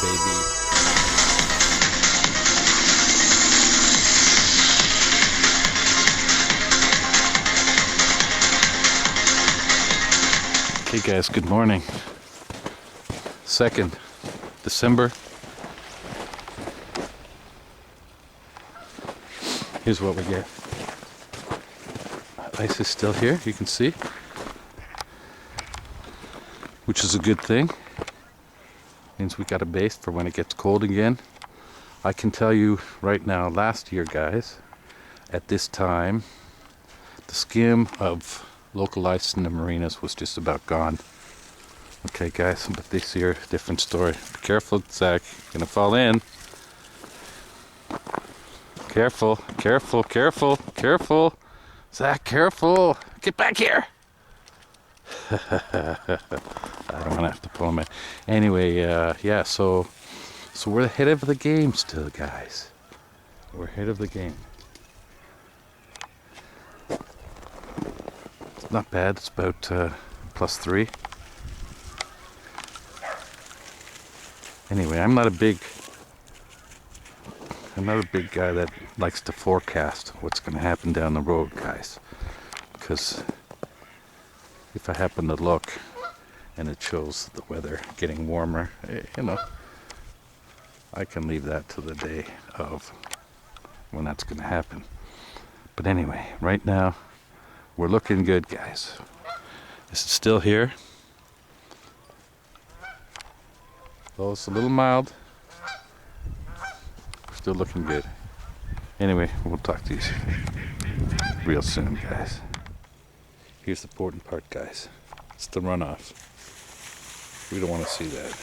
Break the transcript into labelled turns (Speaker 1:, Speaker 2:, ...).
Speaker 1: baby. Hey guys, good morning. 2nd December. Here's what we get. Ice is still here, you can see, which is a good thing. Means we got a base for when it gets cold again. I can tell you right now, last year, guys, at this time, the skim of local ice in the marinas was just about gone. Okay, guys, but this year, different story. Be careful, Zach. You're gonna fall in. Careful, careful, careful, careful. Zach, careful. Get back here. I don't want to have to pull him in. Anyway, yeah, so we're ahead of the game still, guys. We're ahead of the game. It's not bad. It's about +3. Anyway, I'm not a big guy that likes to forecast what's going to happen down the road, guys. Because if I happen to look and it shows the weather getting warmer, you know, I can leave that to the day of when that's going to happen. But anyway, right now, we're looking good, guys. This is still here. Though it's a little mild, we're still looking good. Anyway, we'll talk to you real soon, guys. Here's the important part, guys. It's the runoff. We don't want to see that.